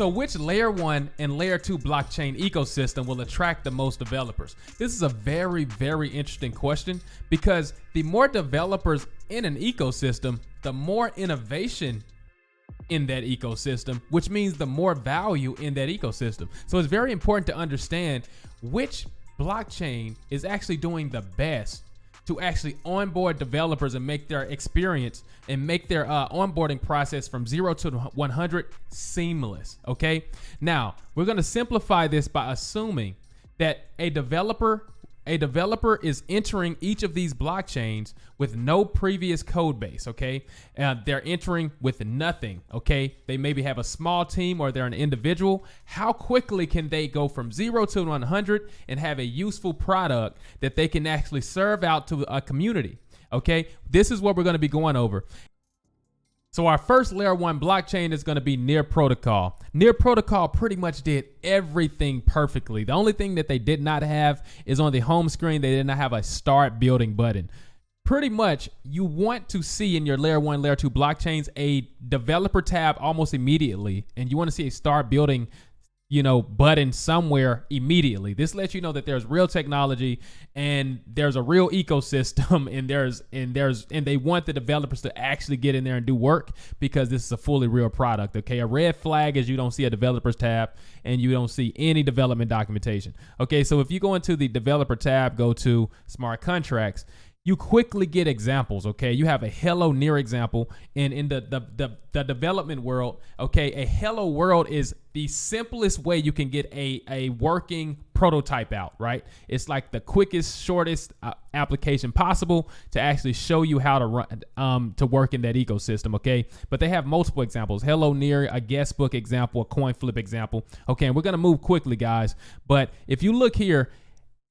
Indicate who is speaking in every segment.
Speaker 1: So which layer 1 and layer 2 blockchain ecosystem will attract the most developers? This is a very, very interesting question because the more developers in an ecosystem, the more innovation in that ecosystem, which means the more value in that ecosystem. So it's very important to understand which blockchain is actually doing the best to actually onboard developers and make their experience and make their onboarding process from 0 to 100 seamless. Okay. Now we're going to simplify this by assuming that a developer is entering each of these blockchains with no previous code base. Okay. They're entering with nothing. Okay. They maybe have a small team or they're an individual. How quickly can they go from 0 to 100 and have a useful product that they can actually serve out to a community? Okay. This is what we're going to be going over. So our first layer 1 blockchain is going to be Near Protocol. Near Protocol pretty much did everything perfectly. The only thing that they did not have is on the home screen, they did not have a start building button. Pretty much you want to see in your layer 1, layer 2 blockchains a developer tab almost immediately, and you want to see a start building button somewhere immediately. This lets you know that there's real technology and there's a real ecosystem and they want the developers to actually get in there and do work because this is a fully real product. Okay. A red flag is you don't see a developers tab and you don't see any development documentation. Okay. So if you go into the developer tab, go to smart contracts, you quickly get examples. Okay, you have a hello near example, and in the development world, okay, a hello world is the simplest way you can get a working prototype out, right? It's like the quickest, shortest application possible to actually show you how to run to work in that ecosystem. Okay, but they have multiple examples: hello near, a guest book example, a coin flip example. Okay, and we're gonna move quickly, guys. But if you look here,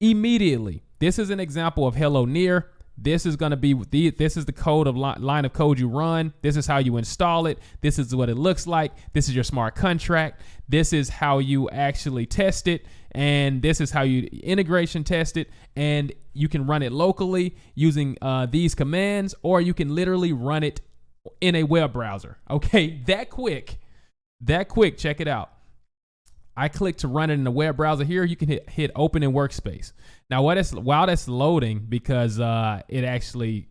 Speaker 1: immediately, this is an example of hello near. This is going to be this is the code of line of code you run. This is how you install it. This is what it looks like. This is your smart contract. This is how you actually test it. And this is how you integration test it. And you can run it locally using these commands, or you can literally run it in a web browser. Okay, that quick. Check it out. I click to run it in the web browser here. You can hit open in workspace. Now, while that's loading, because it actually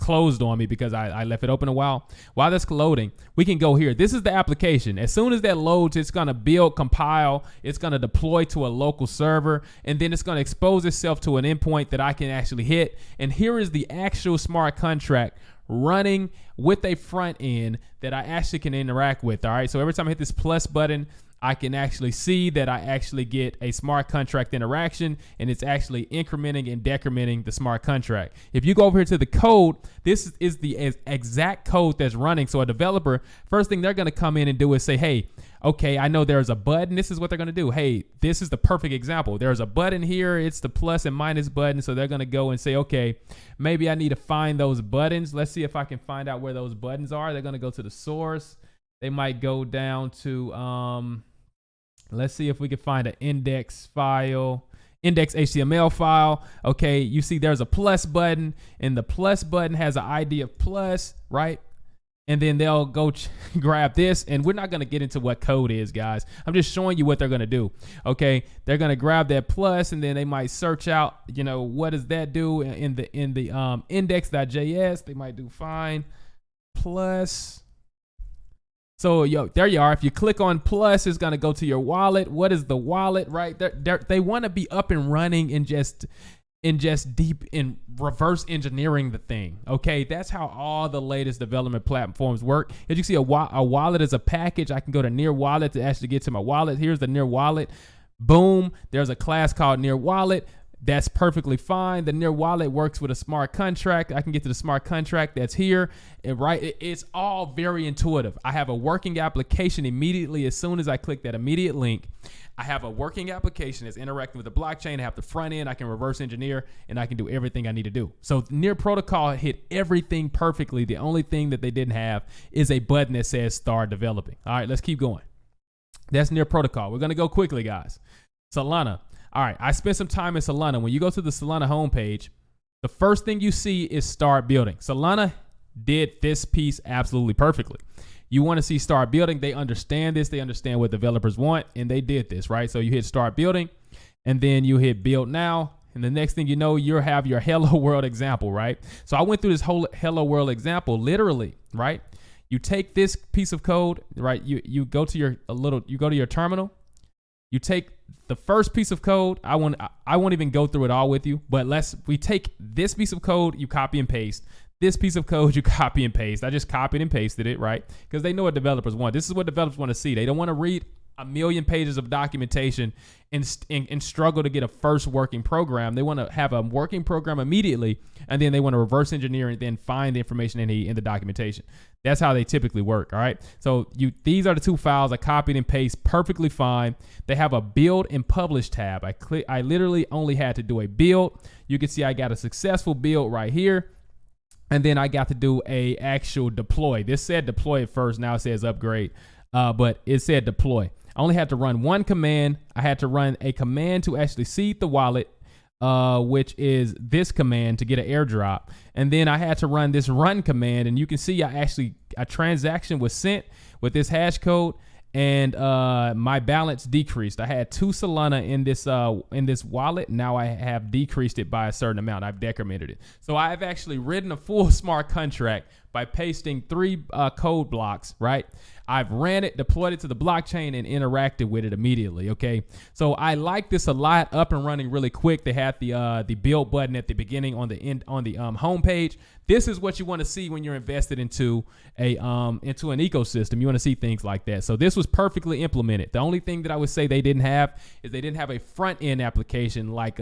Speaker 1: closed on me because I left it open a while. While that's loading, we can go here. This is the application. As soon as that loads, it's going to build, compile. It's going to deploy to a local server, and then it's going to expose itself to an endpoint that I can actually hit. And here is the actual smart contract running with a front end that I actually can interact with. All right. So every time I hit this plus button, I can actually see that I actually get a smart contract interaction, and it's actually incrementing and decrementing the smart contract. If you go over here to the code, this is the exact code that's running. So a developer, first thing they're going to come in and do is say, hey, okay, I know there's a button. This is what they're going to do. Hey, this is the perfect example. There's a button here. It's the plus and minus button. So they're going to go and say, okay, maybe I need to find those buttons. Let's see if I can find out where those buttons are. They're going to go to the source. They might go down to, let's see if we can find an index file, index HTML file. Okay, you see there's a plus button, and the plus button has an ID of plus, right? And then they'll go grab this, and we're not going to get into what code is, guys. I'm just showing you what they're going to do. Okay, they're going to grab that plus, and then they might search out, what does that do in the index.js. They might do find plus. So there you are. If you click on plus, it's going to go to your wallet. What is the wallet, right? They want to be up and running and just deep in reverse engineering the thing. Okay, that's how all the latest development platforms work. As you see, a wallet is a package. I can go to Near Wallet to actually get to my wallet. Here's the Near Wallet. Boom. There's a class called Near Wallet. That's perfectly fine. The Near Wallet works with a smart contract. I can get to the smart contract that's here. And it's all very intuitive. I have a working application immediately as soon as I click that immediate link. I have a working application that's interacting with the blockchain. I have the front end. I can reverse engineer, and I can do everything I need to do. So Near Protocol hit everything perfectly. The only thing that they didn't have is a button that says start developing. All right, let's keep going. That's Near Protocol. We're going to go quickly, guys. Salana. All right, I spent some time in Salana. When you go to the Salana homepage, the first thing you see is start building. Salana did this piece absolutely perfectly. You want to see start building. They understand this. They understand what developers want, and they did this, right? So you hit start building, and then you hit build now. And the next thing you know, you'll have your hello world example, right? So I went through this whole hello world example literally, right? You take this piece of code, right? You go to your terminal. You take the first piece of code. I won't even go through it all with you, but we take this piece of code, you copy and paste. This piece of code, you copy and paste. I just copied and pasted it, right? Because they know what developers want. This is what developers want to see. They don't want to read a million pages of documentation and struggle to get a first working program. They want to have a working program immediately, and then they want to reverse engineer and then find the information they need in the documentation. That's how they typically work, all right? So these are the two files I copied and pasted perfectly fine. They have a build and publish tab. I literally only had to do a build. You can see I got a successful build right here. And then I got to do a actual deploy. This said deploy at first. Now it says upgrade, but it said deploy. I only had to run one command. I had to run a command to actually seed the wallet, which is this command to get an airdrop. And then I had to run this run command. And you can see a transaction was sent with this hash code, and my balance decreased. I had 2 Salana in this wallet. Now I have decreased it by a certain amount. I've decremented it. So I've actually written a full smart contract by pasting 3 code blocks, right? I've ran it, deployed it to the blockchain, and interacted with it immediately, okay? So I like this a lot, up and running really quick. They had the build button at the beginning on the home page. This is what you want to see when you're invested into an ecosystem. You want to see things like that. So this was perfectly implemented. The only thing that I would say they didn't have is they didn't have a front end application like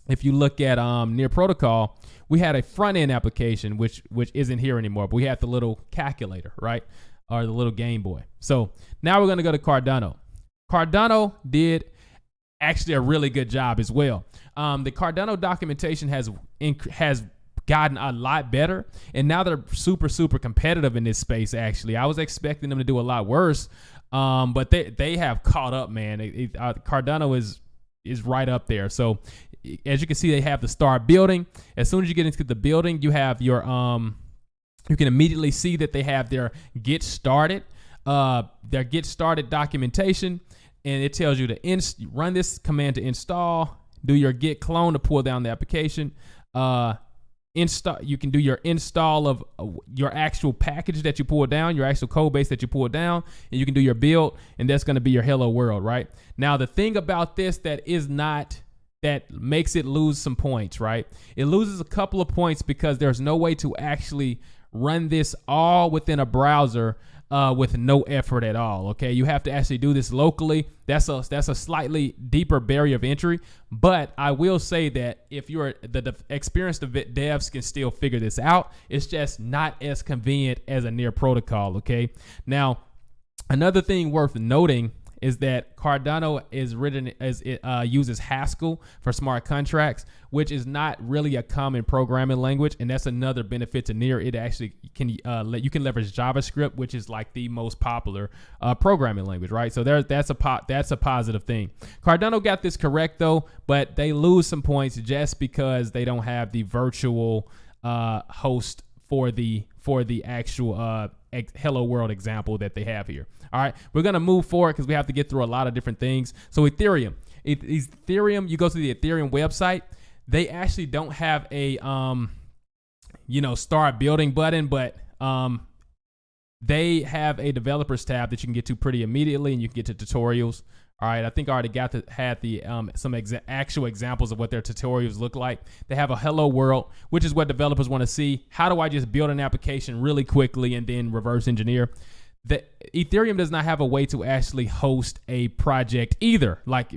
Speaker 1: if you look at Near Protocol, we had a front end application which isn't here anymore, but we had the little calculator, right? Or the little Game Boy. So now we're going to go to Cardano. Cardano did actually a really good job as well. The Cardano documentation has gotten a lot better, and now they're super, super competitive in this space, actually. I was expecting them to do a lot worse, but they have caught up, man. Cardano is right up there. So as you can see, they have the start building. As soon as you get into the building, you have your you can immediately see that they have their get started documentation, and it tells you to run this command to install, do your git clone to pull down the application, install. You can do your install of your actual package that you pull down, your actual code base that you pull down, and you can do your build, and that's going to be your hello world, right? Now, the thing about this that makes it lose some points, right? It loses a couple of points because there's no way to actually run this all within a browser with no effort at all. Okay, you have to actually do this locally. That's a slightly deeper barrier of entry, but I will say that if you're the experienced devs can still figure this out. It's just not as convenient as a Near Protocol. Okay, now another thing worth noting is that Cardano is written as it uses Haskell for smart contracts, which is not really a common programming language, and that's another benefit to Near. It actually can you can leverage JavaScript, which is like the most popular programming language, right? So that's a positive thing. Cardano got this correct though, but they lose some points just because they don't have the virtual host for the actual hello world example that they have here. All right, we're going to move forward because we have to get through a lot of different things. So Ethereum, you go to the Ethereum website, they actually don't have a start building button, but they have a developers tab that you can get to pretty immediately, and you can get to tutorials. All right, I think I already had some actual examples of what their tutorials look like. They have a hello world, which is what developers want to see. How do I just build an application really quickly and then reverse engineer? The Ethereum does not have a way to actually host a project either, like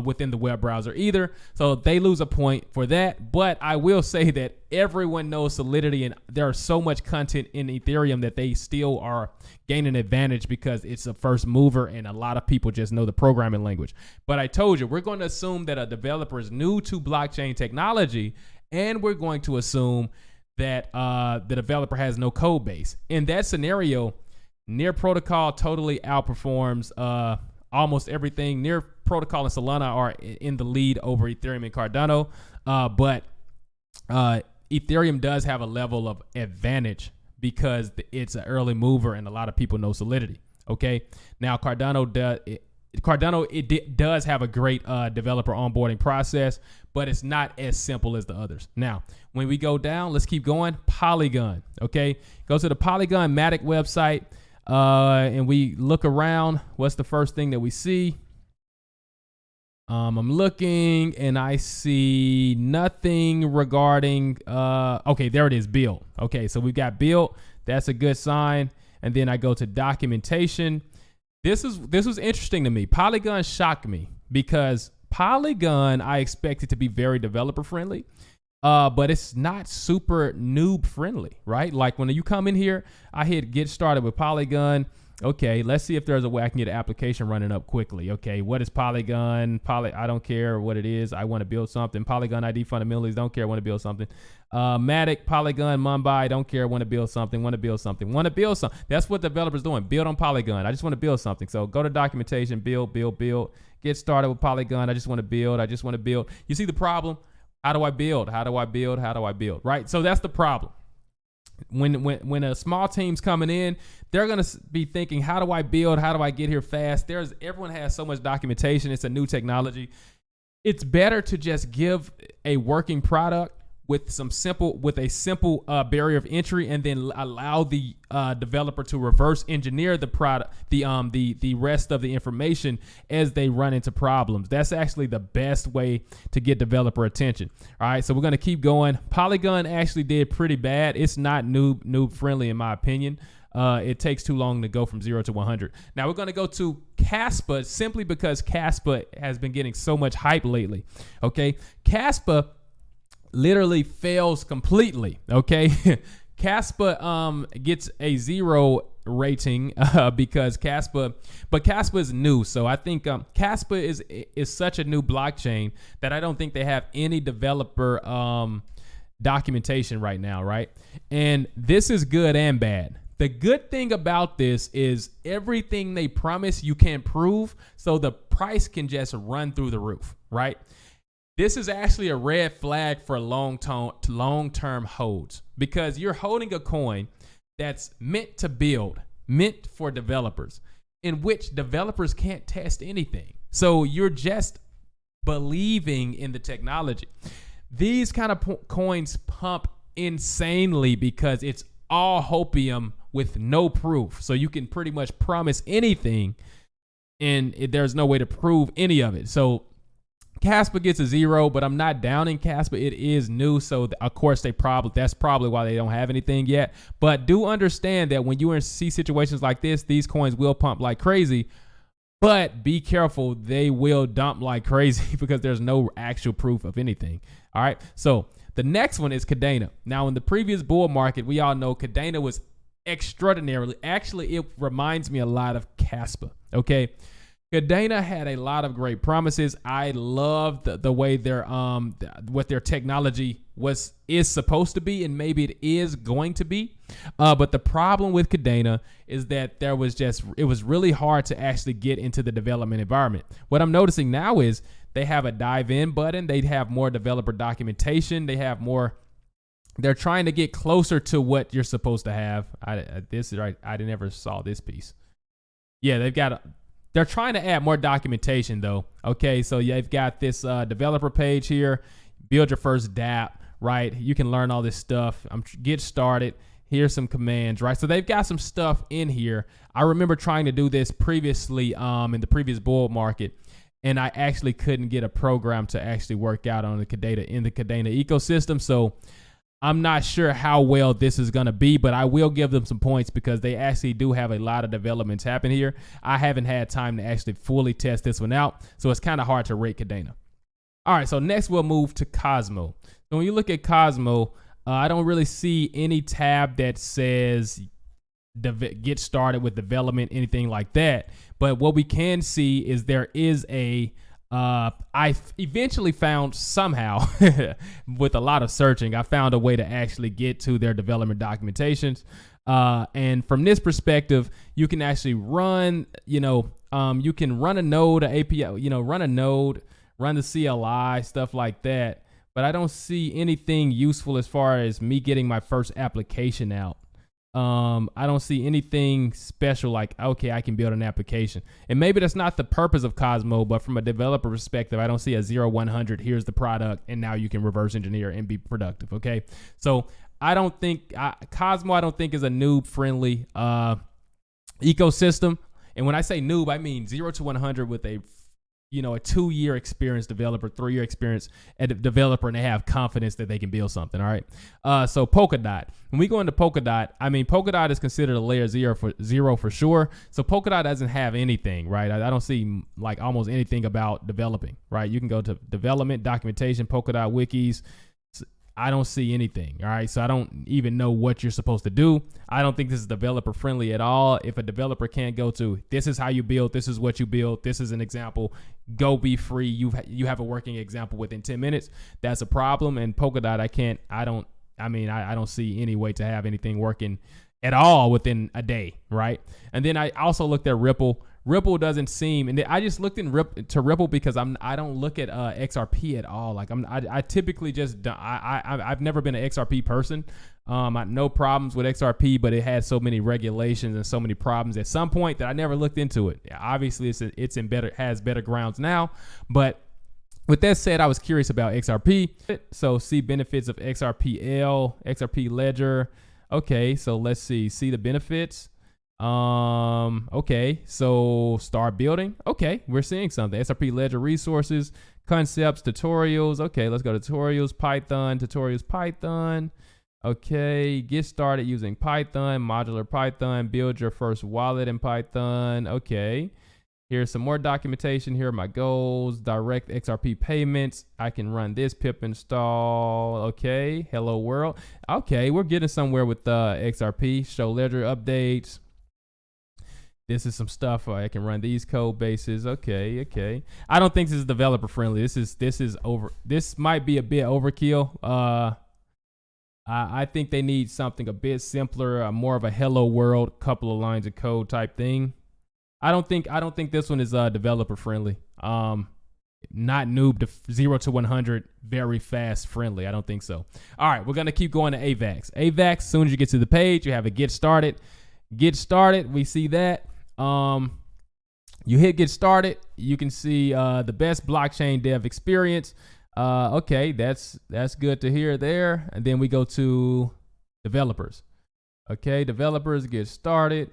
Speaker 1: within the web browser either. So they lose a point for that. But I will say that everyone knows Solidity, and there's so much content in Ethereum that they still are gaining advantage because it's a first mover, and a lot of people just know the programming language. But I told you, we're going to assume that a developer is new to blockchain technology, and we're going to assume that the developer has no code base. In that scenario, Near Protocol totally outperforms almost everything. Near Protocol and Salana are in the lead over Ethereum and Cardano, but Ethereum does have a level of advantage because it's an early mover and a lot of people know Solidity. Okay, now Cardano does have a great developer onboarding process, but it's not as simple as the others. Now, when we go down, let's keep going. Polygon. Okay, go to the Polygon Matic website, and we look around. What's the first thing that we see? I'm looking and I see nothing regarding, okay, there it is, build. Okay, so we've got build. That's a good sign. And then I go to documentation. This was interesting to me. Polygon shocked me because Polygon, I expected to be very developer friendly, but it's not super noob friendly, right? Like when you come in here, I hit get started with Polygon. Okay, let's see if there's a way I can get an application running up quickly. Okay, what is Polygon? I don't care what it is. I want to build something. Polygon ID fundamentals, don't care, want to build something. Matic, Polygon, Mumbai, don't care, want to build something, want to build something. That's what developers doing, build on Polygon. I just want to build something. So go to documentation, build. Get started with Polygon. I just want to build. You see the problem? How do I build? Right? So that's the problem. When a small team's coming in, they're going to be thinking, how do I build? How do I get here fast? Everyone has so much documentation. It's a new technology. It's better to just give a working product with a simple barrier of entry, and then allow the developer to reverse engineer the product, the rest of the information as they run into problems. That's actually the best way to get developer attention. All right, so we're gonna keep going. Polygon actually did pretty bad. It's not noob friendly in my opinion. It takes too long to go from 0 to 100. Now we're going to go to Caspa simply because Caspa has been getting so much hype lately. Okay, Caspa literally fails completely. Okay, Caspa gets a 0 rating because Caspa is new. So I think Caspa is such a new blockchain that I don't think they have any developer documentation right now, right? And this is good and bad. The good thing about this is everything they promise you can't prove, so the price can just run through the roof, right? This is actually a red flag for long-term holds, because you're holding a coin that's meant to build, meant for developers, in which developers can't test anything. So you're just believing in the technology. These kind of coins pump insanely because it's all hopium with no proof. So you can pretty much promise anything and there's no way to prove any of it. So Caspa gets a 0, but I'm not downing Caspa. It is new, so of course that's probably why they don't have anything yet. But do understand that when you see situations like this, these coins will pump like crazy. But be careful, they will dump like crazy because there's no actual proof of anything. All right, so the next one is Cadena. Now, in the previous bull market, we all know Cadena was extraordinarily. Actually, it reminds me a lot of Caspa. Okay, Cadena had a lot of great promises. I love the way what their technology is supposed to be, and maybe it is going to be. But the problem with Cadena is that it was really hard to actually get into the development environment. What I'm noticing now is they have a dive in button. They have more developer documentation. They're trying to get closer to what you're supposed to have. This is right. I never saw this piece. Yeah, they're trying to add more documentation though. Okay, so they've got this developer page here. Build your first dApp, right? You can learn all this stuff. Get started. Here's some commands, right? So they've got some stuff in here. I remember trying to do this previously in the previous bull market, and I actually couldn't get a program to actually work out on the Cadena ecosystem. So I'm not sure how well this is going to be, but I will give them some points because they actually do have a lot of developments happen here. I haven't had time to actually fully test this one out, so it's kind of hard to rate Cadena. All right, so next we'll move to Cosmo. So when you look at Cosmo, I don't really see any tab that says get started with development, anything like that. But what we can see is there is I eventually found somehow with a lot of searching, I found a way to actually get to their development documentations. And from this perspective, you can actually run, you can run a node, an API, run a node, run the CLI, stuff like that. But I don't see anything useful as far as me getting my first application out. I don't see anything special like, okay, I can build an application. And maybe that's not the purpose of Cosmo, but from a developer perspective, I don't see a 0-100. Here's the product, and now you can reverse engineer and be productive. Okay, so I don't think Cosmo, I don't think is a noob friendly ecosystem. And when I say noob, I mean 0 to 100 with a 2-year experienced developer, 3-year experience at a developer, and they have confidence that they can build something. All right. So Polkadot. When we go into Polkadot, I mean, Polkadot is considered a layer zero for sure. So Polkadot doesn't have anything, right? I don't see like almost anything about developing, right? You can go to development, documentation, Polkadot wikis. I don't see anything. All right. So I don't even know what you're supposed to do. I don't think this is developer friendly at all. If a developer can't go to, this is how you build, this is what you build, this is an example, go be free. You have a working example within 10 minutes. That's a problem. And Polkadot, I don't see any way to have anything working at all within a day. Right. And then I also looked at Ripple. Ripple doesn't seem, and I just looked to Ripple because I don't look at XRP at all. Like I typically just I've never been an XRP person. No problems with XRP, but it had so many regulations and so many problems at some point that I never looked into it. Obviously, has better grounds now, but with that said, I was curious about XRP. So see benefits of XRPL, XRP Ledger. Okay, so let's see the benefits. Okay, so start building. Okay, we're seeing something. SRP Ledger resources, concepts, tutorials. Okay, let's go to tutorials, Python. Okay, get started using Python, modular Python, build your first wallet in Python. Okay, here's some more documentation. Here are my goals, direct XRP payments. I can run this pip install. Okay, hello world. Okay, we're getting somewhere with XRP. Show ledger updates. This is some stuff I can run these code bases. Okay. I don't think this is developer friendly. This might be a bit overkill. I think they need something a bit simpler, more of a hello world, couple of lines of code type thing. I don't think this one is developer friendly. Not noob to 0 to 100, very fast friendly. I don't think so. All right, we're gonna keep going to AVAX. AVAX, as soon as you get to the page, you have a get started. We see that. You hit get started, you can see the best blockchain dev experience. Okay, that's good to hear there. And then we go to developers. Okay, developers, get started.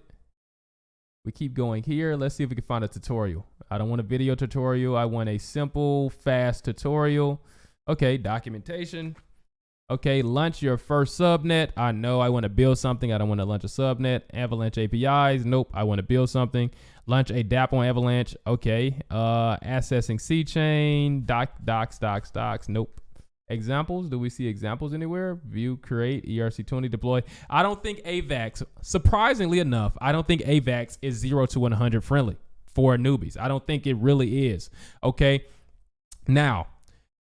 Speaker 1: We keep going here. Let's see if we can find a tutorial. I don't want a video tutorial. I want a simple, fast tutorial. Okay, documentation. Okay, launch your first subnet. I know I want to build something. I don't want to launch a subnet. Avalanche APIs. Nope, I want to build something. Launch a dApp on Avalanche. Okay. Accessing C chain. Docs. Nope. Examples. Do we see examples anywhere? View, create, ERC20, deploy. I don't think AVAX, surprisingly enough, I don't think AVAX is 0 to 100 friendly for newbies. I don't think it really is. Okay. Now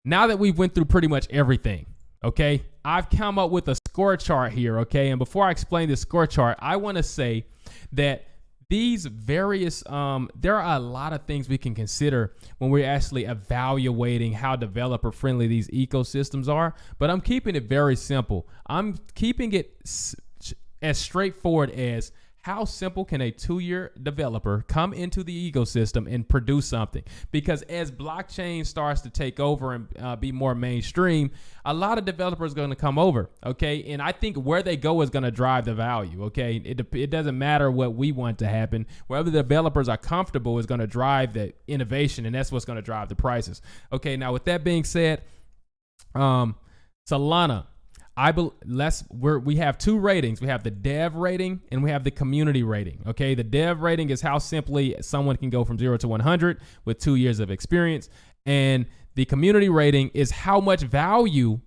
Speaker 1: that we've went through pretty much everything, okay, I've come up with a score chart here, okay? And before I explain the score chart, I want to say that these various, there are a lot of things we can consider when we're actually evaluating how developer friendly these ecosystems are, but I'm keeping it very simple. I'm keeping it as straightforward as how simple can a 2-year developer come into the ecosystem and produce something? Because as blockchain starts to take over and be more mainstream, a lot of developers are going to come over, okay? And I think where they go is going to drive the value, okay? It doesn't matter what we want to happen. Wherever the developers are comfortable is going to drive the innovation, and that's what's going to drive the prices. Okay, now with that being said, Salana. We have 2 ratings. We have the dev rating and we have the community rating. Okay, the dev rating is how simply someone can go from 0 to 100 with 2 years of experience, and the community rating is how much value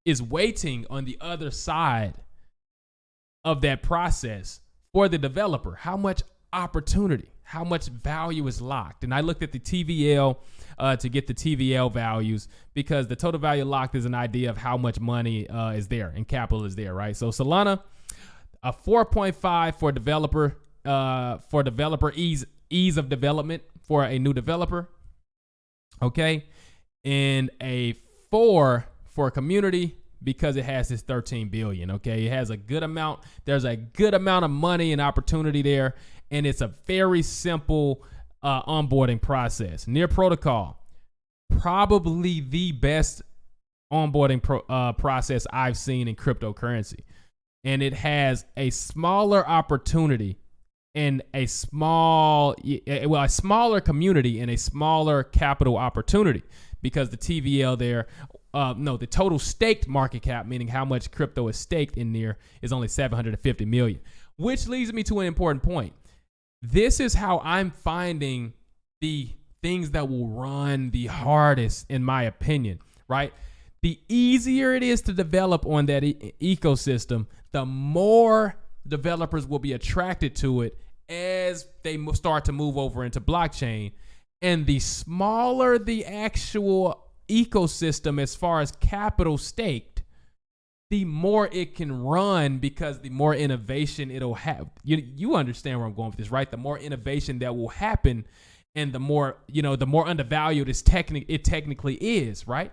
Speaker 1: is waiting on the other side of that process for the developer. How much opportunity, how much value is locked. And I looked at the TVL to get the TVL values, because the total value locked is an idea of how much money is there and capital is there, right? So Salana, a 4.5 for developer ease of development for a new developer, okay, and a 4 for community because it has this 13 billion. Okay, it has a good amount. There's a good amount of money and opportunity there, and it's a very simple onboarding process. Near Protocol, probably the best onboarding process I've seen in cryptocurrency, and it has a smaller opportunity and a smaller community and a smaller capital opportunity, because the TVL there, the total staked market cap, meaning how much crypto is staked in there, is only 750 million, which leads me to an important point. This is how I'm finding the things that will run the hardest, in my opinion, right? The easier it is to develop on that ecosystem, the more developers will be attracted to it as they start to move over into blockchain. And the smaller the actual ecosystem as far as capital staked, the more it can run, because the more innovation it'll have. You understand where I'm going with this, right? The more innovation that will happen, and the more undervalued it technically is, right?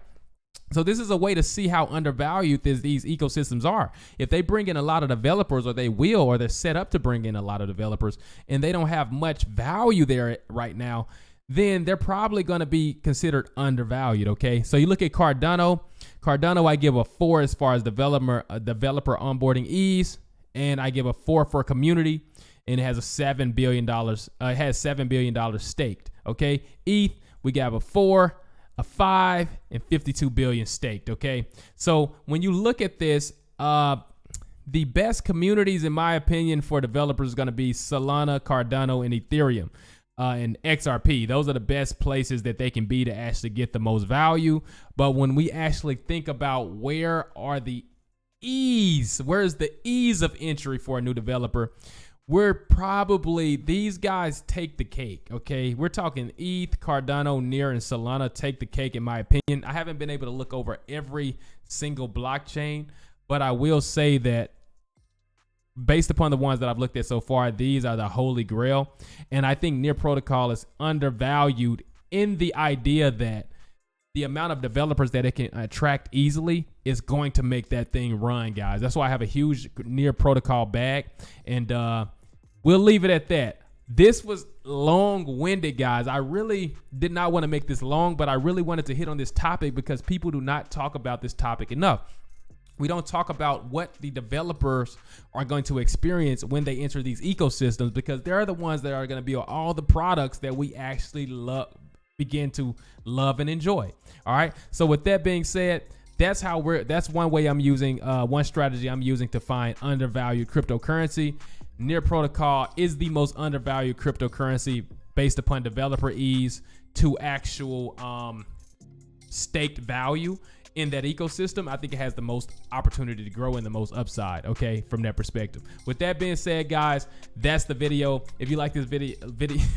Speaker 1: So this is a way to see how undervalued these ecosystems are. If they bring in a lot of developers, or they're set up to bring in a lot of developers, and they don't have much value there right now, then they're probably going to be considered undervalued. Okay, so you look at Cardano. Cardano, I give a 4 as far as developer onboarding ease, and I give a 4 for community, and it has $7 billion. It has $7 billion staked. Okay, ETH, we got a 4, a 5, and 52 billion staked. Okay, so when you look at this, the best communities, in my opinion, for developers is going to be Salana, Cardano, and Ethereum, and XRP. Those are the best places that they can be to actually get the most value. But when we actually think about where's the ease of entry for a new developer, these guys take the cake. Okay, we're talking ETH, Cardano, Near, and Salana take the cake, in my opinion. I haven't been able to look over every single blockchain, but I will say that based upon the ones that I've looked at so far, these are the holy grail. And I think Near Protocol is undervalued in the idea that the amount of developers that it can attract easily is going to make that thing run, guys. That's why I have a huge Near Protocol bag, and we'll leave it at that. This was long-winded, guys. I really did not want to make this long, but I really wanted to hit on this topic because people do not talk about this topic enough. We don't talk about what the developers are going to experience when they enter these ecosystems, because they're the ones that are going to build all the products that we actually begin to love and enjoy. All right. So with that being said, that's one way I'm using, one strategy I'm using to find undervalued cryptocurrency. Near Protocol is the most undervalued cryptocurrency based upon developer ease to actual staked value in that ecosystem. I think it has the most opportunity to grow and the most upside, okay, from that perspective. With that being said, guys, that's the video. If you like this video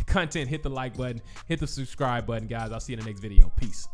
Speaker 1: content, hit the like button, hit the subscribe button, guys. I'll see you in the next video. Peace.